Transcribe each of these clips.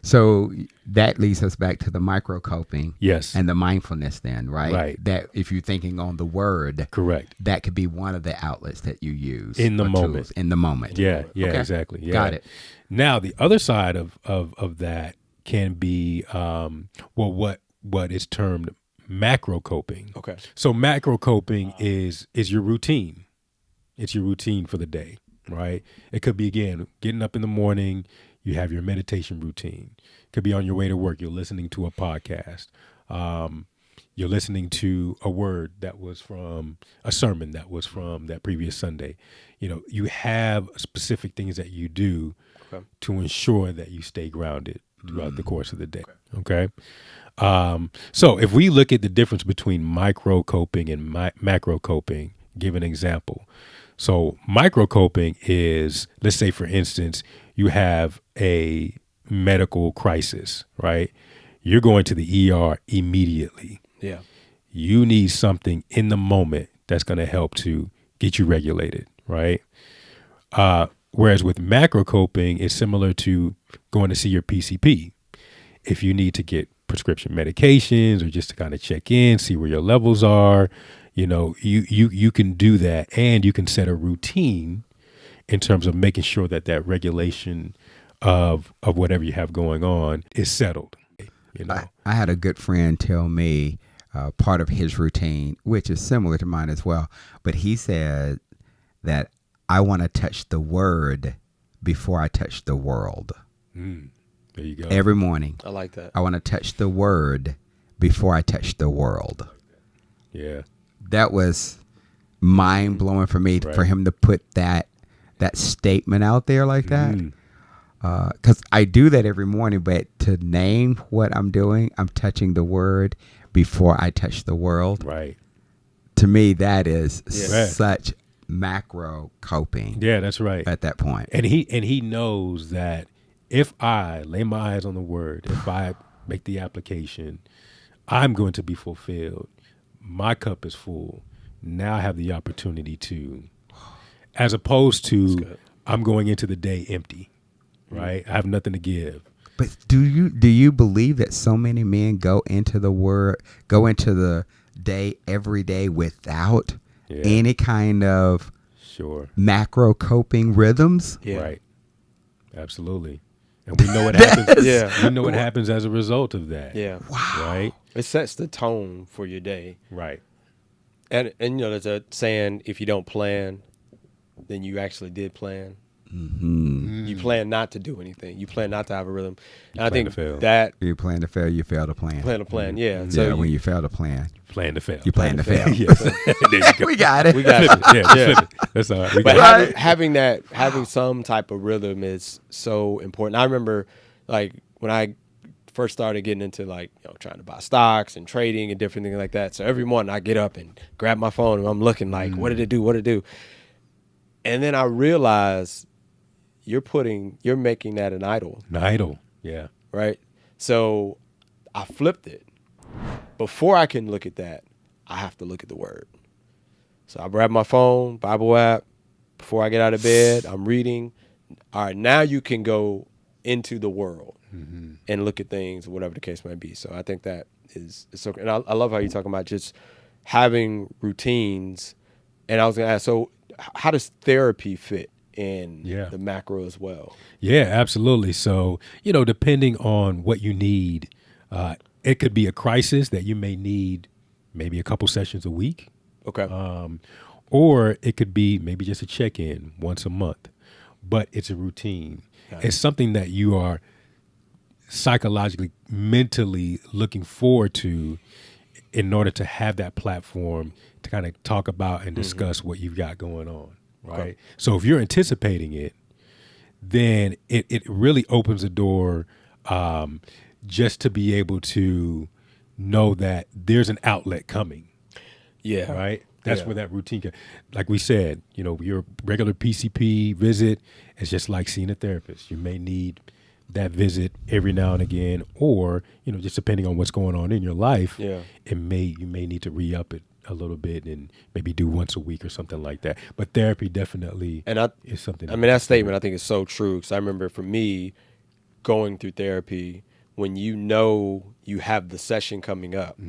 So that leads us back to the microcoping. Yes. And the mindfulness then, right? Right. That if you're thinking on the word, Correct. that could be one of the outlets that you use. In the or moment. tools in the moment. Yeah, yeah, Okay. exactly. Yeah. Got it. Now, the other side of that can be, what is termed macrocoping. Okay. So macrocoping is your routine. It's your routine for the day, right? It could be, again, getting up in the morning, you have your meditation routine. It could be on your way to work, you're listening to a podcast. You're listening to a word that was from a sermon that was from that previous Sunday. You know, you have specific things that you do to ensure that you stay grounded throughout the course of the day. Okay. So if we look at the difference between microcoping and macrocoping, give an example. So microcoping is, let's say, for instance, you have a medical crisis, right? You're going to the ER immediately. Yeah. You need something in the moment that's going to help to get you regulated, right? Whereas with macrocoping, it's similar to going to see your PCP. If you need to get prescription medications or just to kind of check in, see where your levels are, you know, you can do that, and you can set a routine in terms of making sure that that regulation of whatever you have going on is settled. You know, I had a good friend tell me part of his routine, which is similar to mine as well, but he said that I want to touch the word before I touch the world. There you go. Every morning. I like that. I want to touch the word before I touch the world. Yeah. That was mind blowing for me, for him to put that statement out there like that. Because I do that every morning, but to name what I'm doing, I'm touching the word before I touch the world. Right. To me, that is such macro coping. Yeah, that's right. At that point. And he knows that if I lay my eyes on the word, if I make the application, I'm going to be fulfilled. My cup is full. Now I have the opportunity to, as opposed to I'm going into the day empty, right? I have nothing to give. But do you believe that so many men go into the day every day without any kind of macro coping rhythms? Yeah. Right. Absolutely. And we know what happens. We know what happens as a result of that. Yeah. Wow. Right. It sets the tone for your day. Right. And you know, there's a saying, if you don't plan, then you actually did plan. You plan not to do anything. You plan not to have a rhythm. And I think that you plan to fail, you fail to plan. Plan to plan, yeah. So when you fail to plan, plan to fail. You plan to fail. Yes. There you go. We got it. We got it. Yeah. That's all right. But having some type of rhythm is so important. I remember, like, when I first started getting into, like, you know, trying to buy stocks and trading and different things like that. So every morning I get up and grab my phone and I'm looking like, what did it do? What did it do? And then I realized you're making that an idol. An idol. Yeah. Right. So I flipped it. Before I can look at that, I have to look at the word. So I grab my phone, Bible app. Before I get out of bed, I'm reading. All right, now you can go into the world and look at things, whatever the case might be. So I think that is so. And I love how you're talking about just having routines. And I was going to ask, so how does therapy fit in the macro as well? Yeah, absolutely. So, you know, depending on what you need, it could be a crisis that you may need maybe a couple sessions a week. Okay. Or it could be maybe just a check-in once a month, but it's a routine. It's something that you are psychologically, mentally looking forward to in order to have that platform to kind of talk about and discuss what you've got going on, right? Okay. So if you're anticipating it, then it really opens the door just to be able to know that there's an outlet coming. Yeah. Right? That's where that routine can, like we said, you know, your regular PCP visit is just like seeing a therapist. You may need that visit every now and again, or, just depending on what's going on in your life, you may need to re-up it a little bit and maybe do once a week or something like that. But therapy definitely is something. I mean, that statement I think is so true, because I remember for me going through therapy, when you have the session coming up,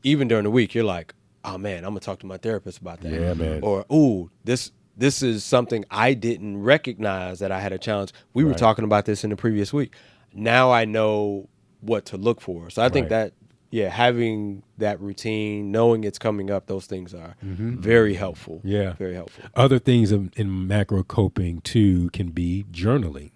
even during the week, you're like, oh man, I'm gonna talk to my therapist about that. Yeah, man. Or, ooh, this is something I didn't recognize that I had a challenge. We were talking about this in the previous week. Now I know what to look for. So I think that, having that routine, knowing it's coming up, those things are very helpful. Yeah. Very helpful. Other things in macrocoping too can be journaling.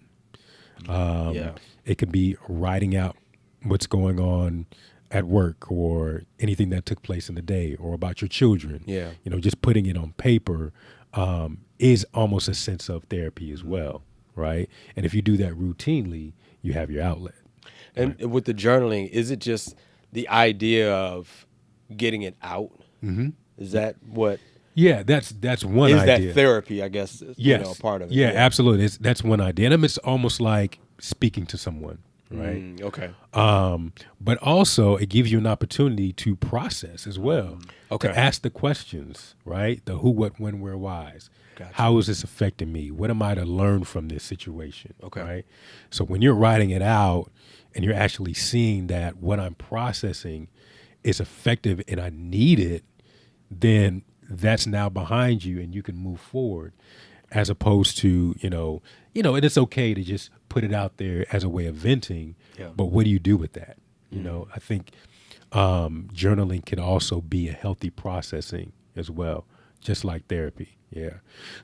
It could be writing out what's going on at work or anything that took place in the day or about your children. Yeah. Just putting it on paper is almost a sense of therapy as well, right? And if you do that routinely, you have your outlet. And with the journaling, is it just the idea of getting it out? Is that what? Yeah, that's one is idea. That therapy, I guess, yes. Part of it. Yeah, absolutely. That's one idea. And it's almost like speaking to someone, right? Okay. But also it gives you an opportunity to process as well. Okay. To ask the questions, right? The who, what, when, where, whys. Gotcha. How is this affecting me? What am I to learn from this situation? Okay. Right? So when you're writing it out and you're actually seeing that what I'm processing is effective and I need it, then that's now behind you and you can move forward, as opposed to, and it's okay to just put it out there as a way of venting, but what do you do with that? I think journaling can also be a healthy processing as well, just like therapy. Yeah.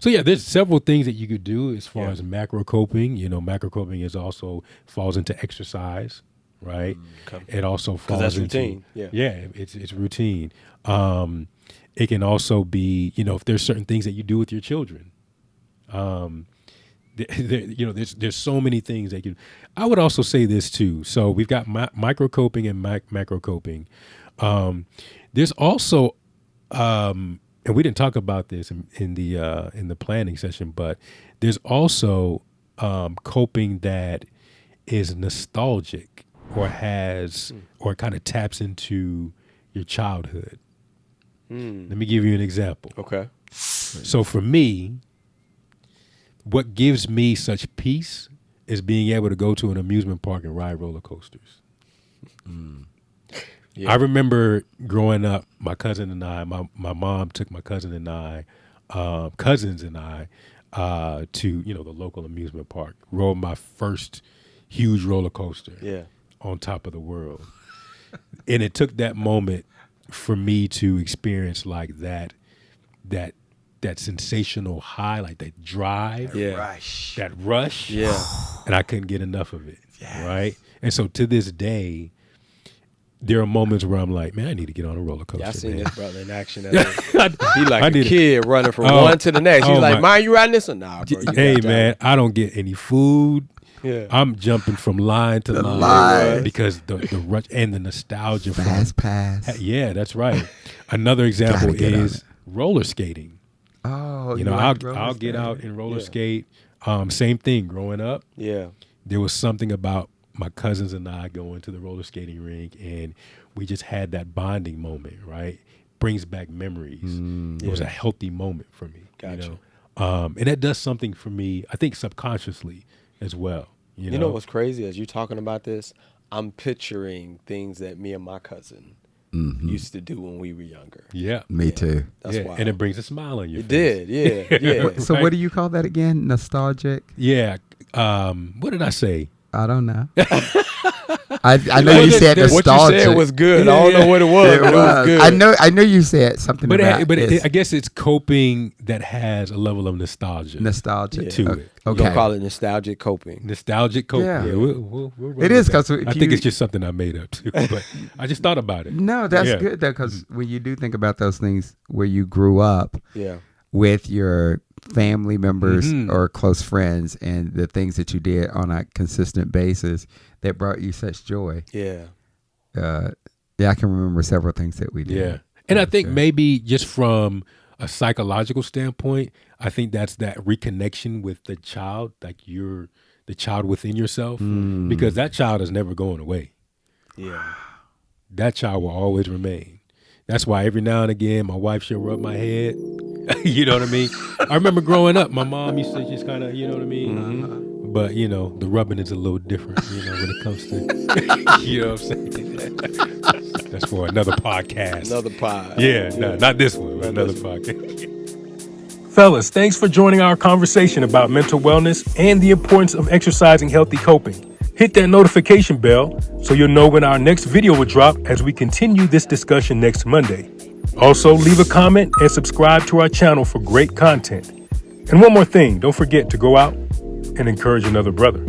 So there's several things that you could do as far as macrocoping. Macrocoping is also falls into exercise, right? Okay. It also falls that's into routine. It's routine. It can also be, if there's certain things that you do with your children. There's so many things that you. I would also say this too. So we've got microcoping and macrocoping. There's also, and we didn't talk about this in the planning session, but there's also coping that is nostalgic or or kind of taps into your childhood. Let me give you an example. Okay. So for me, what gives me such peace is being able to go to an amusement park and ride roller coasters. I remember growing up, my cousin and I, my mom took my cousin and I, cousins and I, to, the local amusement park, rode my first huge roller coaster on top of the world. And it took that moment for me to experience like that sensational high, like that drive, that rush, and I couldn't get enough of it, right? And so to this day, there are moments where I'm like, man, I need to get on a roller coaster. I seen man. this brother in action. He like a kid running from one to the next. He's like, "Mind you riding this?" Or nah, bro. Hey man, I don't get any food. Yeah. I'm jumping from line to line because the rush and the nostalgia. Fast pass. Yeah, that's right. Another example is roller skating. Oh, I'll get out and roller skate. Same thing growing up. Yeah. There was something about my cousins and I going to the roller skating rink, and we just had that bonding moment, right? Brings back memories. It was a healthy moment for me. Gotcha. And that does something for me, I think subconsciously as well. You know what's crazy? As you're talking about this, I'm picturing things that me and my cousin used to do when we were younger. Yeah. Me too. That's why. And it brings a smile on your face. It did, yeah. So what do you call that again? Nostalgic? Yeah. What did I say? I don't know. I know you said nostalgic. What you said was good. I don't know what it was. But it was good. I know you said something about I guess it's coping that has a level of nostalgia. Nostalgia to it. Okay. You'll call it nostalgic coping. Nostalgic coping. Yeah. We'll it is because I think it's just something I made up too. But I just thought about it. No, that's good though, because when you do think about those things where you grew up with your family members or close friends and the things that you did on a consistent basis that brought you such joy. Yeah. I can remember several things that we did. Yeah. And I think maybe just from a psychological standpoint, I think that's that reconnection with the child that the child within yourself, because that child is never going away. Yeah. That child will always remain. That's why every now and again, my wife, she'll rub my head. You know what I mean? I remember growing up, my mom used to just kind of, you know what I mean? Mm-hmm. But, you know, the rubbing is a little different, you know, when it comes to, you know what I'm saying? That's for another podcast. Another pod. Yeah, no, not this one, another podcast. Fellas, thanks for joining our conversation about mental wellness and the importance of exercising healthy coping. Hit that notification bell so you'll know when our next video will drop as we continue this discussion next Monday. Also, leave a comment and subscribe to our channel for great content. And one more thing, don't forget to go out and encourage another brother.